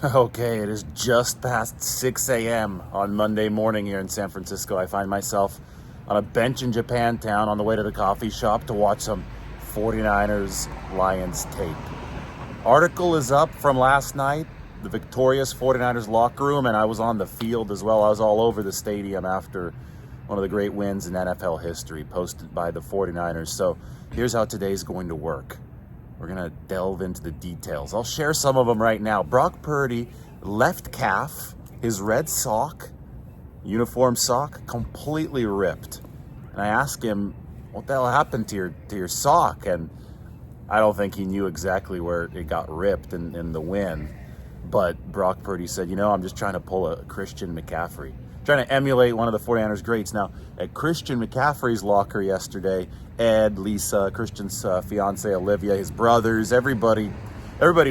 Okay, it is just past 6 a.m. on Monday morning here in San Francisco. I find myself on a bench in Japantown on the way to the coffee shop to watch some 49ers Lions tape. Article is up from last night, the victorious 49ers locker room, and I was on the field as well. I was all over the stadium after one of the great wins in NFL history posted by the 49ers. So here's how today's going to work. We're going to delve into the details. I'll share some of them right now. Brock Purdy, left calf, his red sock, uniform sock, completely ripped. And I asked him, what the hell happened to your sock? And I don't think he knew exactly where it got ripped in the win. But Brock Purdy said, I'm just trying to pull a Christian McCaffrey. Trying to emulate one of the 49ers greats. Now, at Christian McCaffrey's locker yesterday, Ed, Lisa, Christian's fiance Olivia, his brothers, everybody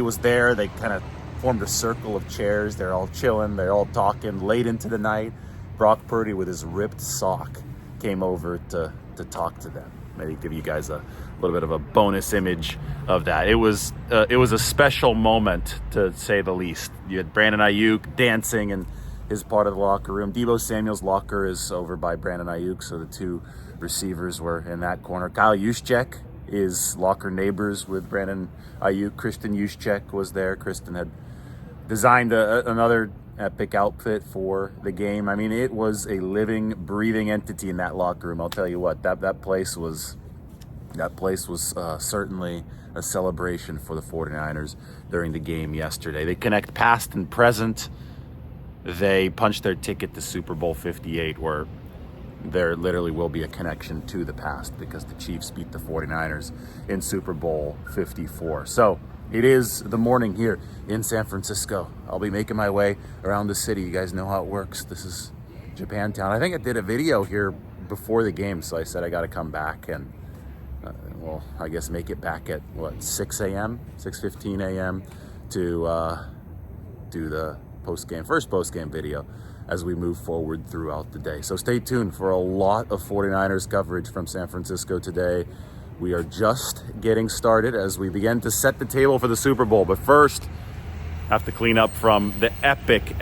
was there. They kind of formed a circle of chairs. They're all chilling. They're all talking late into the night. Brock Purdy, with his ripped sock, came over to talk to them. Maybe give you guys a little bit of a bonus image of that. It was a special moment, to say the least. You had Brandon Ayuk dancing in his part of the locker room. Deebo Samuel's locker is over by Brandon Ayuk, so the two receivers were in that corner. Kyle Juszczyk is locker neighbors with Brandon Ayuk. Kristen Juszczyk was there. Kristen had designed another epic outfit for the game. I mean, it was a living, breathing entity in that locker room. I'll tell you what, that place was certainly a celebration for the 49ers during the game yesterday. They connect past and present. They punched their ticket to Super Bowl 58, where there literally will be a connection to the past because the Chiefs beat the 49ers in Super Bowl 54. So it is the morning here in San Francisco. I'll be making my way around the city. You guys know how it works. This is Japantown. I think I did a video here before the game, so I said I got to come back and, I guess make it back at, 6 a.m., 6:15 a.m. to do the first post-game video as we move forward throughout the day. So stay tuned for a lot of 49ers coverage from San Francisco today. We are just getting started as we begin to set the table for the Super Bowl. But first, have to clean up from the epic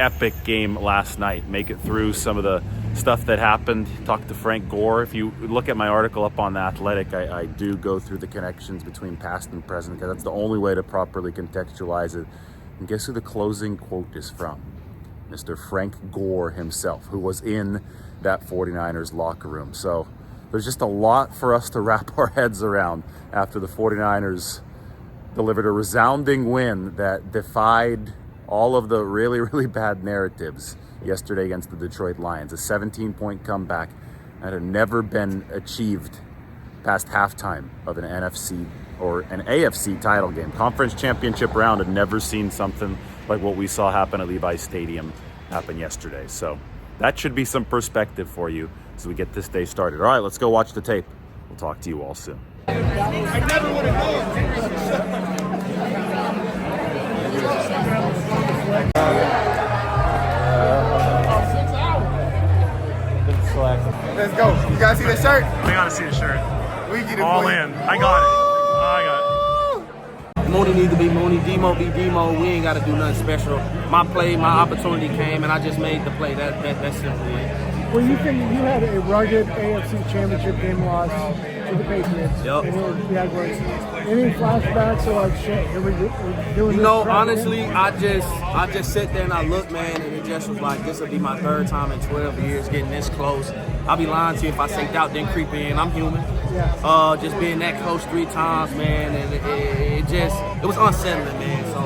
game last night. Make it through some of the stuff that happened. Talk to Frank Gore. If you look at my article up on The Athletic, I do go through the connections between past and present, because that's the only way to properly contextualize it. And guess who the closing quote is from? Mr. Frank Gore himself, who was in that 49ers locker room. So there's just a lot for us to wrap our heads around after the 49ers delivered a resounding win that defied all of the really, really bad narratives yesterday against the Detroit Lions. A 17-point comeback that had never been achieved past halftime of an NFC or an AFC title game. Conference championship round, had never seen something like what we saw happen at Levi's Stadium happen yesterday. So that should be some perspective for you as we get this day started. All right, let's go watch the tape. We'll talk to you all soon. I never would have Let's go. You guys see the shirt? I gotta see the shirt. We get it all for you. in. I got it. Mooney need to be Mooney, Demo be Demo. We ain't got to do nothing special. My play, my opportunity came, and I just made the play. That's simply it. Well, you had a rugged AFC Championship game loss to the Patriots. Yep. And you had any flashbacks or like, shit, here we're doing this? Honestly, I just sit there and I look, man, and it just was like, this will be my third time in 12 years getting this close. I'll be lying to you if I say doubt didn't creep in. I'm human. Yeah. Just being that close 3 times, man, and it was unsettling, man. So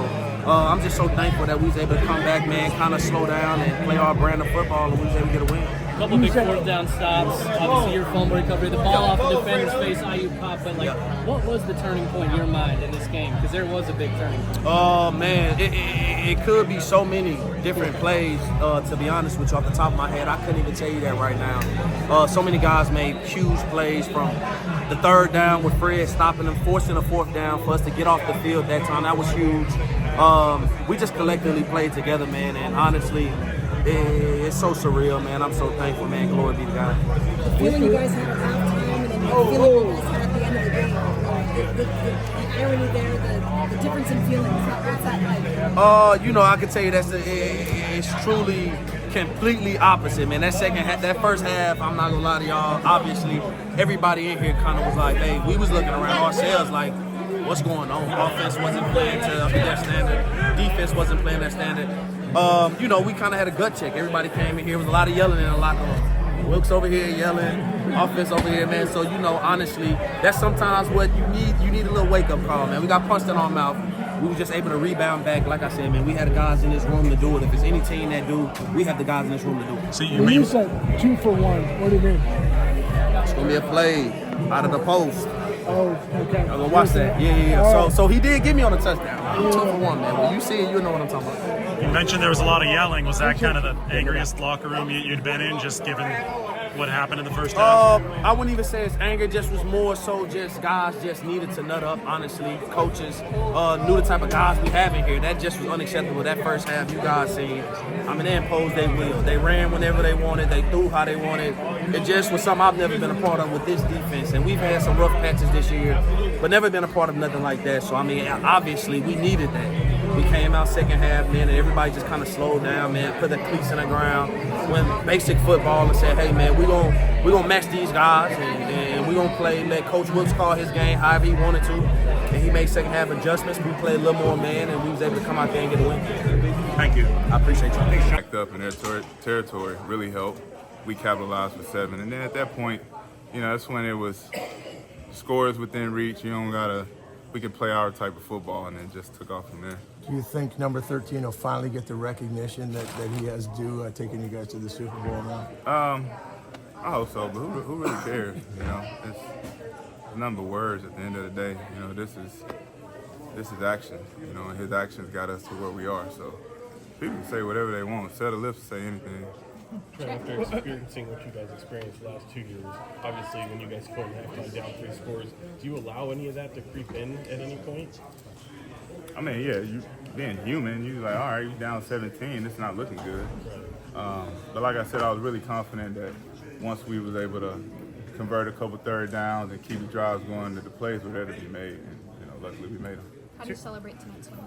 I'm just so thankful that we was able to come back, man, kind of slow down and play our brand of football, and we was able to get a win. A couple big fourth down stops. Obviously, your fumble recovery, the ball off the defender's face, Ayuk pop. But what was the turning point in your mind in this game? Because there was a big turning point. Oh man, it could be so many different plays. To be honest with you, off the top of my head, I couldn't even tell you that right now. So many guys made huge plays from the third down with Fred stopping them, forcing a fourth down for us to get off the field that time. That was huge. We just collectively played together, man, and honestly, it's so surreal, man. I'm so thankful, man. Glory be to God. The feeling you guys had at halftime and then the feeling you guys had at the end of the game. The irony there, the difference in feelings? What's that like? You know, I can tell you it's truly completely opposite, man. That first half, I'm not gonna lie to y'all. Obviously, everybody in here kind of was like, hey, we was looking around ourselves like, what's going on? Offense wasn't playing to their standard. Defense wasn't playing their standard. You know, we kind of had a gut check. Everybody came in here. There was a lot of yelling in the locker room. Wilkes over here yelling, offense over here, man. So, you know, honestly, that's sometimes what you need. You need a little wake-up call, man. We got punched in our mouth. We were just able to rebound back. Like I said, man, we had the guys in this room to do it. If it's any team that do, we have the guys in this room to do it. So you said 2 for 1. What do you mean? It's going to be a play out of the post. Oh, okay. I'm going to watch that. Yeah. So he did get me on a touchdown. 2 for 1, man. When you see it, you'll know what I'm talking about. You mentioned there was a lot of yelling. Was that kind of the angriest locker room you'd been in, just given what happened in the first half? I wouldn't even say it's anger. Just was more so just guys just needed to nut up, honestly. Coaches knew the type of guys we have in here. That just was unacceptable. That first half, you guys seen. I mean, they imposed their will. They ran whenever they wanted. They threw how they wanted. It just was something I've never been a part of with this defense. And we've had some rough patches this year, but never been a part of nothing like that. So, I mean, obviously, we needed that. We came out second half, man, and everybody just kind of slowed down, man, put their cleats in the ground, went basic football and said, hey, man, we're gonna match these guys and we're going to play, let Coach Wilkes call his game however he wanted to. And he made second half adjustments. We played a little more man, and we was able to come out there and get a win. Thank you. I appreciate y'all. Backed up in their territory really helped. We capitalized for 7. And then at that point, you know, that's when it was scores within reach. You don't gotta, we could play our type of football, and then just took off from there. Do you think number 13 will finally get the recognition that he has due, taking you guys to the Super Bowl now? I hope so, but who really cares? You know, it's a number of words at the end of the day. You know, this is action. You know, and his actions got us to where we are. So people can say whatever they want. Set a lips to say anything. After experiencing what you guys experienced the last 2 years, obviously when you guys go in halftime down 3 scores, do you allow any of that to creep in at any point? I mean, yeah, you being human, you like, all right, you down 17, it's not looking good. But like I said, I was really confident that once we was able to convert a couple third downs and keep the drives going, that the plays were there to be made, and you know, luckily we made them. How do you celebrate tonight's win?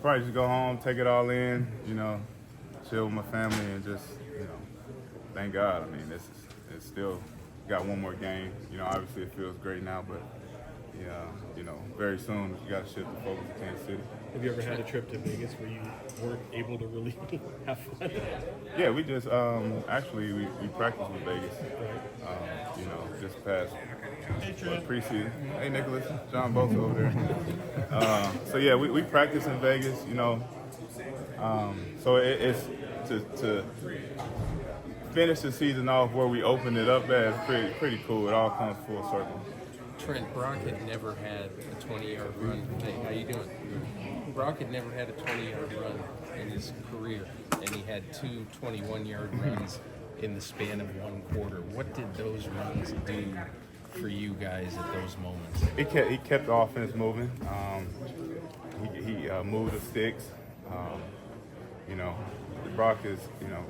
Probably just go home, take it all in, you know, chill with my family, and just, you know, thank God. I mean, it's still got one more game. You know, obviously it feels great now, but yeah, you know, very soon you got to shift the focus to Kansas City. Have you ever had a trip to Vegas where you weren't able to really have fun? Yeah, we just actually we practiced with Vegas. You know, just past preseason. Hey, Nicholas, John Bosa over there. So yeah, we practiced in Vegas. You know, so it's to finish the season off where we opened it up at. It's pretty cool. It all comes full circle. Trent, Brock had never had a 20-yard run. Hey, how you doing? Brock had never had a 20-yard run in his career, and he had 2 21-yard runs in the span of 1 quarter. What did those runs do for you guys at those moments? He kept the offense moving. He moved the sticks. You know, Brock is, you know,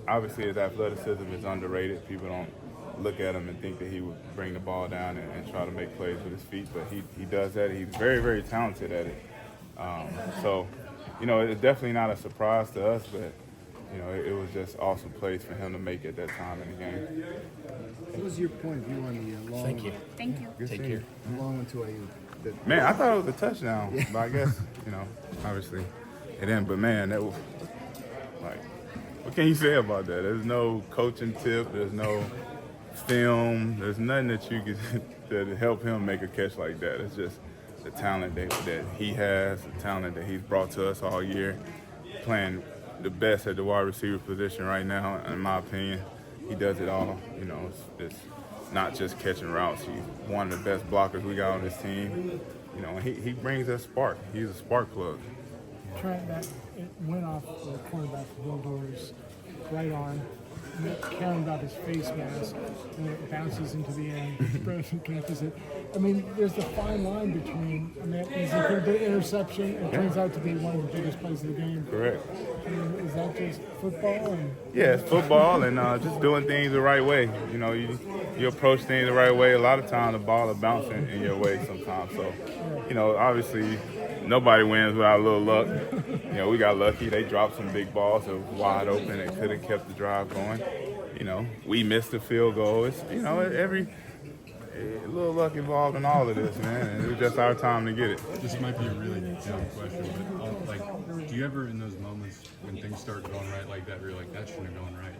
obviously his athleticism is underrated. People don't look at him and think that he would bring the ball down and try to make plays with his feet, but he does that. He's very, very talented at it. So, you know, it's definitely not a surprise to us, but, you know, it was just awesome plays for him to make at that time in the game. What was your point of view on the long? Thank you. Thank you. Take care. Long one to a. Man, I thought it was a touchdown, but I guess, you know, obviously it didn't. But, man, that was, like, what can you say about that? There's no coaching tip. There's no film. There's nothing that you could that help him make a catch like that. It's just the talent that he has, the talent that he's brought to us all year, playing the best at the wide receiver position right now, in my opinion. He does it all. You know, it's not just catching routes. He's one of the best blockers we got on this team. You know, he brings that spark. He's a spark plug. Trent, that it went off the cornerback Will Doors' right arm. caring about his face mask when it bounces into the end. Brandon catches it. I mean, there's the fine line between, I mean, he's a pretty big interception and turns out to be one of the biggest plays of the game. Correct. I mean, is that just football? Yeah, it's football and just doing things the right way. You know, you approach things the right way. A lot of times the ball is bouncing in your way sometimes. So, you know, obviously nobody wins without a little luck. You know, we got lucky. They dropped some big balls that were wide open and could have kept the drive going. You know, we missed the field goal. It's, you know, a little luck involved in all of this, man. And it was just our time to get it. This might be a really dumb question, but like, do you ever in those moments when things start going right like that, where you're like, that shouldn't have gone right?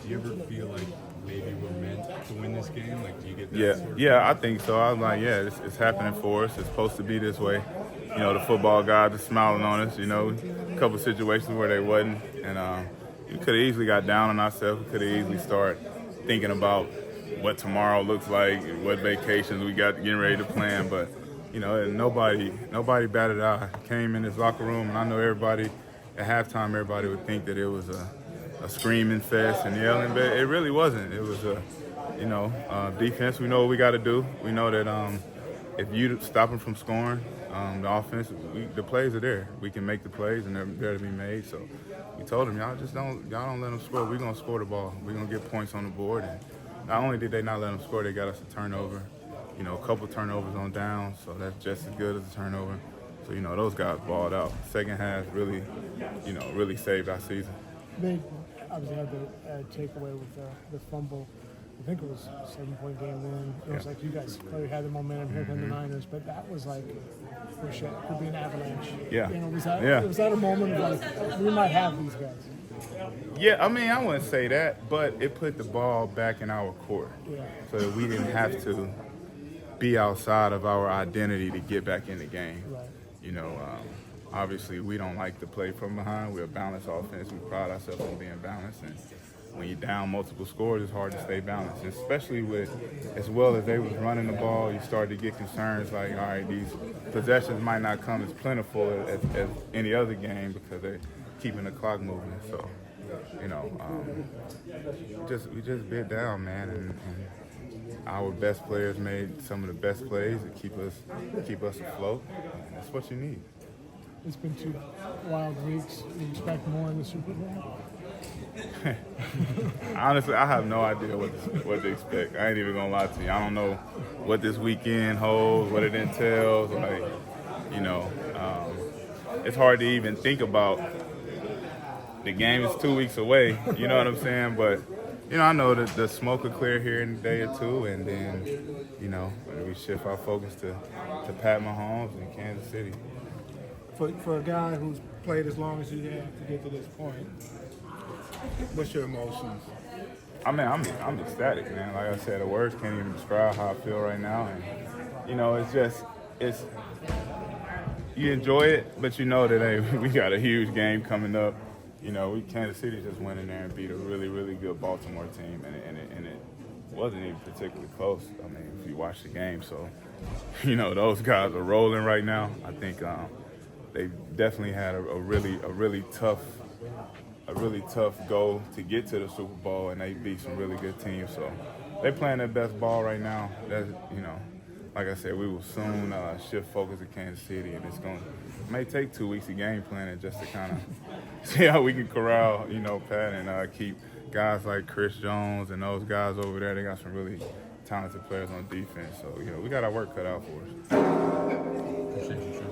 Do you ever feel like maybe we're meant to win this game? Like, do you get that? Yeah, I think so. I was like, yeah, it's happening for us. It's supposed to be this way. You know, the football gods are smiling on us. You know, a couple situations where they wasn't, and we could have easily got down on ourselves. We could have easily started thinking about what tomorrow looks like, what vacations we got getting ready to plan. But, you know, nobody batted an eye. Came in this locker room, and I know everybody at halftime, everybody would think that it was a screaming fest and yelling, but it really wasn't. It was defense. We know what we got to do. We know that if you stop them from scoring, the offense, the plays are there. We can make the plays, and they're there to be made. So we told them, y'all don't let them score. We're gonna score the ball. We're gonna get points on the board. And not only did they not let them score, they got us a turnover. You know, a couple turnovers on down, so that's just as good as a turnover. So, you know, those guys balled out. Second half really saved our season. They obviously had the takeaway with the fumble. I think it was a 7-point game win. It was like you guys clearly had the momentum here from the Niners, but that was like for sure could be an avalanche. Yeah. You know, was that a moment of like we might have these guys? Yeah, I mean, I wouldn't say that, but it put the ball back in our court, so that we didn't have to be outside of our identity to get back in the game. Right. You know, obviously we don't like to play from behind. We're a balanced offense. We pride ourselves on being balanced, and when you're down multiple scores, it's hard to stay balanced, especially with as well as they was running the ball. You start to get concerns like, all right, these possessions might not come as plentiful as any other game because they're keeping the clock moving. So, you know, we just bit down, man, and our best players made some of the best plays to keep us afloat. And that's what you need. It's been 2 wild weeks. You expect more in the Super Bowl? Honestly, I have no idea what to expect. I ain't even gonna lie to you. I don't know what this weekend holds, what it entails. Like, you know, it's hard to even think about. The game is 2 weeks away. You know what I'm saying? But you know, I know that the smoke will clear here in a day or two, and then you know we shift our focus to Pat Mahomes in Kansas City. For a guy who's played as long as you have to get to this point, what's your emotions? I mean, I'm ecstatic, man. Like I said, the words can't even describe how I feel right now. And you know, it's you enjoy it, but you know that hey, we got a huge game coming up. You know, Kansas City just went in there and beat a really, really good Baltimore team, and it wasn't even particularly close. I mean, if you watch the game, so you know those guys are rolling right now. I think they definitely had a really tough goal to get to the Super Bowl, and they beat some really good teams. So they playing their best ball right now. That's, you know, like I said, we will soon shift focus to Kansas City, and it may take 2 weeks of game planning just to kind of see how we can corral, you know, Pat, and keep guys like Chris Jones and those guys over there. They got some really talented players on defense. So, you know, we got our work cut out for us. Appreciate you.